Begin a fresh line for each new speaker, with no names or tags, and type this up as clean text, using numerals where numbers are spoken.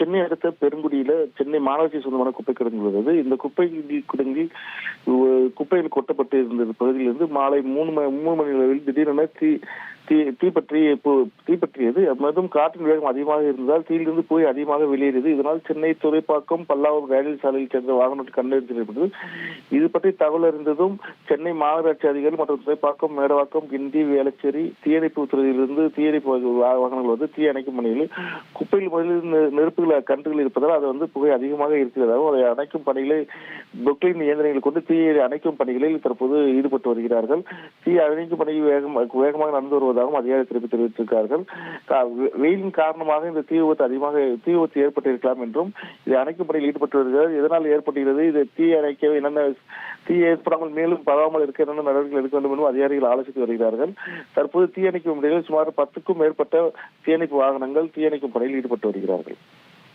சென்னை அடுத்த பெருங்குடியில சென்னை மாநகராட்சி சொந்தமான குப்பை கிடங்கு உள்ளது. இந்த குப்பை கிடங்கில் குப்பைகள் கொட்டப்பட்டு இருந்த பகுதியிலிருந்து மாலை 3 மணி அளவில் திடீரென தீப்பற்றியது. மற்றும் காற்றின் வேகம் அதிகமாக இருந்ததால் தீயிலிருந்து போய் அதிகமாக வெளியேறியது. இதனால் சென்னை துறைப்பாக்கம் பல்லாவரம் ரயில் சாலையில் சென்ற வாகனத்தில் கண்டறியப்பட்டது. இது பற்றி தகவல் அறிந்ததும் சென்னை மாநகராட்சி அதிகாரிகள் மற்றும் துறைப்பாக்கம், மேடவாக்கம், கிண்டி, வேளச்சேரி தீயணைப்பு துறையிலிருந்து தீயணைப்பு வாகனங்கள் வந்து தீ அணைக்கும் பணிகளில் குப்பையில் முதலில் நெருப்புகள் கன்றுகள் இருப்பதால் அது புகை அதிகமாக இருக்கிறதாகவும் அதை அணைக்கும் பணிகளை பொக்லைன் இயந்திரங்களை கொண்டு தீயை அணைக்கும் பணிகளில் தற்போது ஈடுபட்டு வருகிறார்கள். தீ அணைக்கும் பணி வேகமாக நடந்து வருவதாகவும் அதிகாரிகள் தெரிவித்திருக்கிறார்கள். வெயிலின் காரணமாக இந்த தீ விபத்து ஏற்பட்டிருக்கலாம் என்றும் இதை அணைக்கும் பணியில் ஈடுபட்டு வருகிறார். எதனால் ஏற்பட்டுகிறது, இதை தீ அணைக்க என்னென்ன தீ ஏற்படாமல் மேலும் பரவாமல் இருக்க என்னென்ன நடவடிக்கைகள் எடுக்க வேண்டும் என்றும் அதிகாரிகள் ஆலோசித்து வருகிறார்கள். தற்போது தீயணைக்கும் பணிகளில் சுமார் 10க்கும் மேற்பட்ட தீயணைப்பு வாகனங்கள் தீயணைக்கும் பணியில் ஈடுபட்டு வருகிறார்கள்.